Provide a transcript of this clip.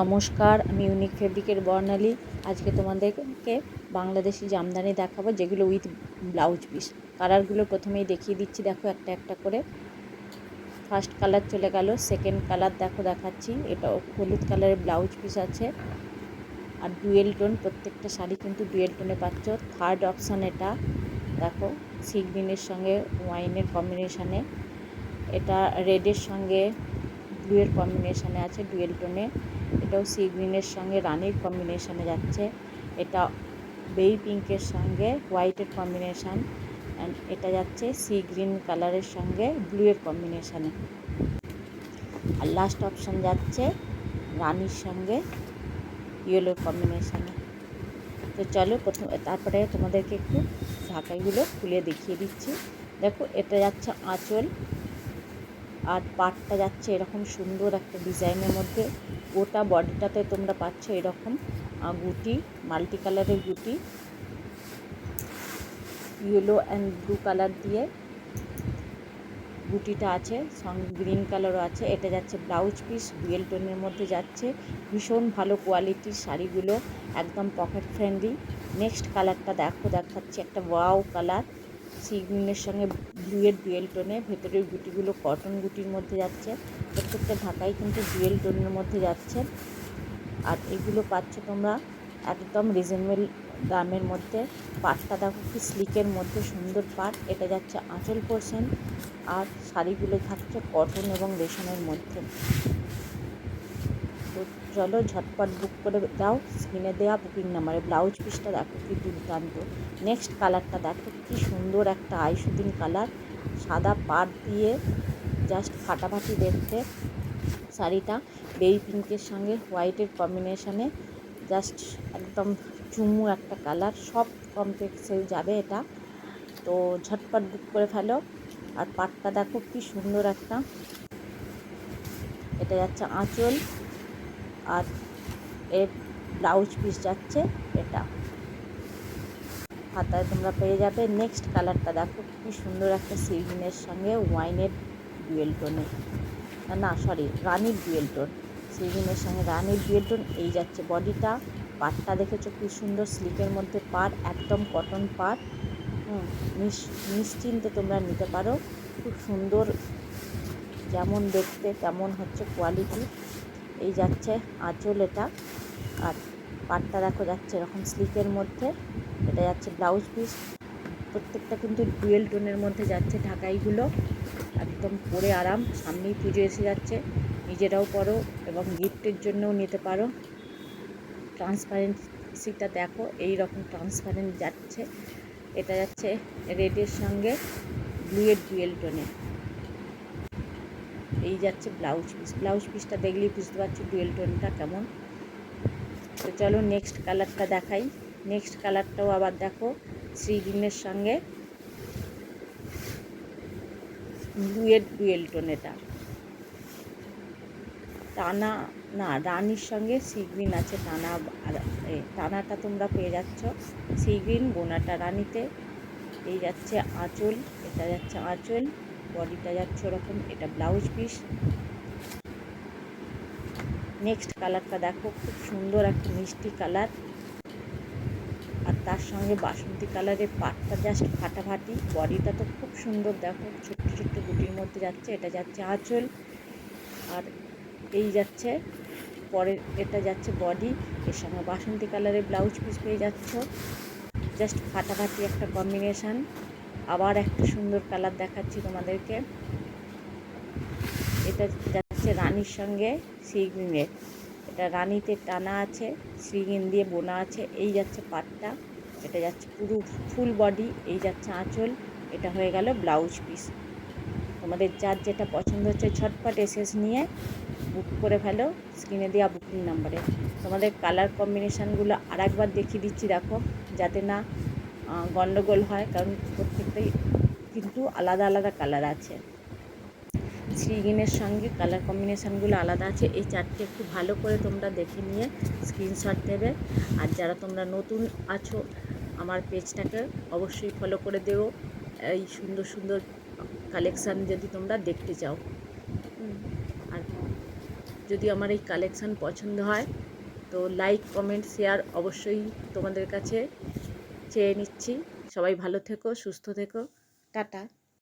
নমস্কার, আমি ইউনিক ফেব্রিকের বর্ণালী। আজকে তোমাদেরকে বাংলাদেশি জামদানি দেখাবো, যেগুলো উইথ ব্লাউজ পিস। কালারগুলো প্রথমেই দেখিয়ে দিচ্ছি, দেখো একটা একটা করে। ফার্স্ট কালার চলে গেল, সেকেন্ড কালার দেখো দেখাচ্ছি। এটাও হলুদ কালারের ব্লাউজ পিস আছে, আর ডুয়েল টোন। প্রত্যেকটা শাড়ি কিন্তু ডুয়েল টোনে পাচ্ছ। থার্ড অপশান এটা দেখো, সি গ্রিনের সঙ্গে ওয়াইনের কম্বিনেশানে। এটা রেডের সঙ্গে ব্লুয়ের কম্বিনেশানে আছে ডুয়েল টোনে। এটাও সি গ্রিনের সঙ্গে রানির কম্বিনেশানে যাচ্ছে। এটা বেবি পিঙ্কের সঙ্গে হোয়াইটের কম্বিনেশান, অ্যান্ড এটা যাচ্ছে সি গ্রিন কালারের সঙ্গে ব্লুয়ের কম্বিনেশানে। আর লাস্ট অপশান যাচ্ছে রানির সঙ্গে ইয়েলোর কম্বিনেশানে। তো চলো তারপরে তোমাদেরকে একটু ঢাকাইগুলো খুলে দেখিয়ে দিচ্ছি। দেখো, এটা যাচ্ছে আঁচল, আর পাটটা যাচ্ছে এরকম সুন্দর একটা ডিজাইনের মধ্যে। গোটা বডিটাতে তোমরা পাচ্ছ এরকম গুটি, মাল্টি কালারের গুটি, ইয়েলো অ্যান্ড ব্লু কালার দিয়ে গুটিটা আছে, সঙ্গে গ্রিন কালারও আছে। এটা যাচ্ছে ব্লাউজ পিস, ডুয়েল টোনের মধ্যে যাচ্ছে। ভীষণ ভালো কোয়ালিটির শাড়িগুলো, একদম পকেট ফ্রেন্ডলি। নেক্সট কালারটা দেখো দেখাচ্ছি, একটা ওয়াও কালার, সি গ্রিনের সঙ্গে ব্লুয়ের ডুয়েল টোনে। ভেতরের গুটিগুলো কটন গুটির মধ্যে যাচ্ছে। প্রত্যেকটা ঢাকাই কিন্তু ডুয়েল টোনের মধ্যে যাচ্ছে। আর এগুলো পাচ্ছ তোমরা একদম রিজনেবল দামের মধ্যে। পাটটা দেখো কি স্লিকের মধ্যে সুন্দর পাট। এটা যাচ্ছে আঁচল পোর্শন, আর শাড়িগুলো থাকছে কটন এবং রেশমের মধ্যে। তো চলো ঝটপট বুক করে দাও স্ক্রিনে দেওয়া বুকিং নাম্বারে। ব্লাউজ পিসটা দেখো কি দুর্দান্ত। নেক্সট কালারটা দেখো কি সুন্দর একটা আইশুদিন কালার, সাদা পাট দিয়ে জাস্ট ফাটাফাটি দেখতে। শাড়িটা বেবি পিঙ্কের সঙ্গে হোয়াইটের কম্বিনেশানে, জাস্ট একদম চুমু একটা কালার। সব কমপ্লেক্সে যাবে এটা, তো ঝটপট বুক করে ফেলো। আর পাটটা দেখো কি সুন্দর একটা। এটা যাচ্ছে আঁচল, আর এর ব্লাউজ পিস যাচ্ছে এটা। হাতায় তোমরা পেয়ে যাবে। নেক্সট কালারটা দেখো কি সুন্দর একটা সি গ্রিনের সঙ্গে ওয়াইনের ডুয়েল টোনে, না সরি রানির ডুয়েল টোন। সি গ্রিনের সঙ্গে রানির ডুয়েল টোন। এই যাচ্ছে বডিটা। পাটটা দেখেছো কি সুন্দর স্লিকের মধ্যে পাট, একদম কটন পাট। নিশ্চিন্তে তোমরা নিতে পারো, খুব সুন্দর, যেমন দেখতে তেমন হচ্ছে কোয়ালিটি। এই যাচ্ছে আঁচল এটা, আর পাটটা দেখো যাচ্ছে এরকম স্লিকের মধ্যে। এটা যাচ্ছে ব্লাউজ পিস। প্রত্যেকটা কিন্তু ডুয়েল টোনের মধ্যে যাচ্ছে ঢাকাইগুলো, একদম পরে আরাম। সামনেই পুজো এসে যাচ্ছে, নিজেরাও পরো এবং গিফটের জন্যও নিতে পারো। ট্রান্সপারেন্সিটা দেখো, এই রকম ট্রান্সপারেন্ট যাচ্ছে। এটা যাচ্ছে রেডের সঙ্গে ব্লুয়ের ডুয়েল টোনে। এই যাচ্ছে ব্লাউজ পিস। ব্লাউজ পিসটা দেখলেই বুঝতে পারছো ডুয়েল টোনটা কেমন। তো চলো নেক্সট কালারটা দেখাই। নেক্সট কালারটাও আবার দেখো, সি গ্রিনের সঙ্গে ব্লুয়ের ডুয়েল টোন। এটা টানা, না রানির সঙ্গে সি গ্রিন আছে টানা। আর টানাটা তোমরা পেয়ে যাচ্ছ সি গ্রিন, বোনাটা রানিতে। এই যাচ্ছে আঁচল, এটা যাচ্ছে আঁচল, বডিটা যাচ্ছে ওরকম। এটা ব্লাউজ পিস। নেক্সট কালারটা দেখো, খুব সুন্দর একটা মিষ্টি কালার, আর তার সঙ্গে বাসন্তী কালারের পাটটা জাস্ট ফাটাফাটি। বডিটা তো খুব সুন্দর দেখো, ছোট্ট ছোট্ট গুটির মধ্যে যাচ্ছে। এটা যাচ্ছে আঁচল, আর এই যাচ্ছে পরের, এটা যাচ্ছে বডি। এর সঙ্গে বাসন্তী কালারের ব্লাউজ পিস পেয়ে যাচ্ছ। জাস্ট ফাটাফাটি একটা কম্বিনেশান। আবার একটা সুন্দর কালার দেখাচ্ছি তোমাদেরকে। এটা যাচ্ছে রানির সঙ্গে সি গ্রিনের। এটা রানিতে টানা আছে, সি গ্রিন দিয়ে বোনা আছে। এই যাচ্ছে পাটটা, এটা যাচ্ছে পুরো ফুল বডি। এই যাচ্ছে আঁচল, এটা হয়ে গেল ব্লাউজ পিস। তোমাদের যার যেটা পছন্দ হচ্ছে ঝটপট এসএস নিয়ে বুক করে ফেলো স্ক্রিনে দেওয়া বুকিং নাম্বারে। তোমাদের কালার কম্বিনেশানগুলো আর একবার দেখিয়ে দিচ্ছি দেখো, যাতে না গণ্ডগোল হয়, কারণ প্রত্যেকটাই কিন্তু আলাদা আলাদা কালার আছে। সি গ্রিনের সঙ্গে কালার কম্বিনেশানগুলো আলাদা আছে। এই চারটে একটু ভালো করে তোমরা দেখে নিয়ে স্ক্রিনশট দেবে। আর যারা তোমরা নতুন আছো, আমার পেজটাকে অবশ্যই ফলো করে দেও, এই সুন্দর সুন্দর কালেকশান যদি তোমরা দেখতে চাও। আর যদি আমার এই কালেকশান পছন্দ হয় তো লাইক কমেন্ট শেয়ার অবশ্যই তোমাদের কাছে চেয়ে নিচ্ছি। সবাই ভালো থেকো, সুস্থ থেকো, টাটা।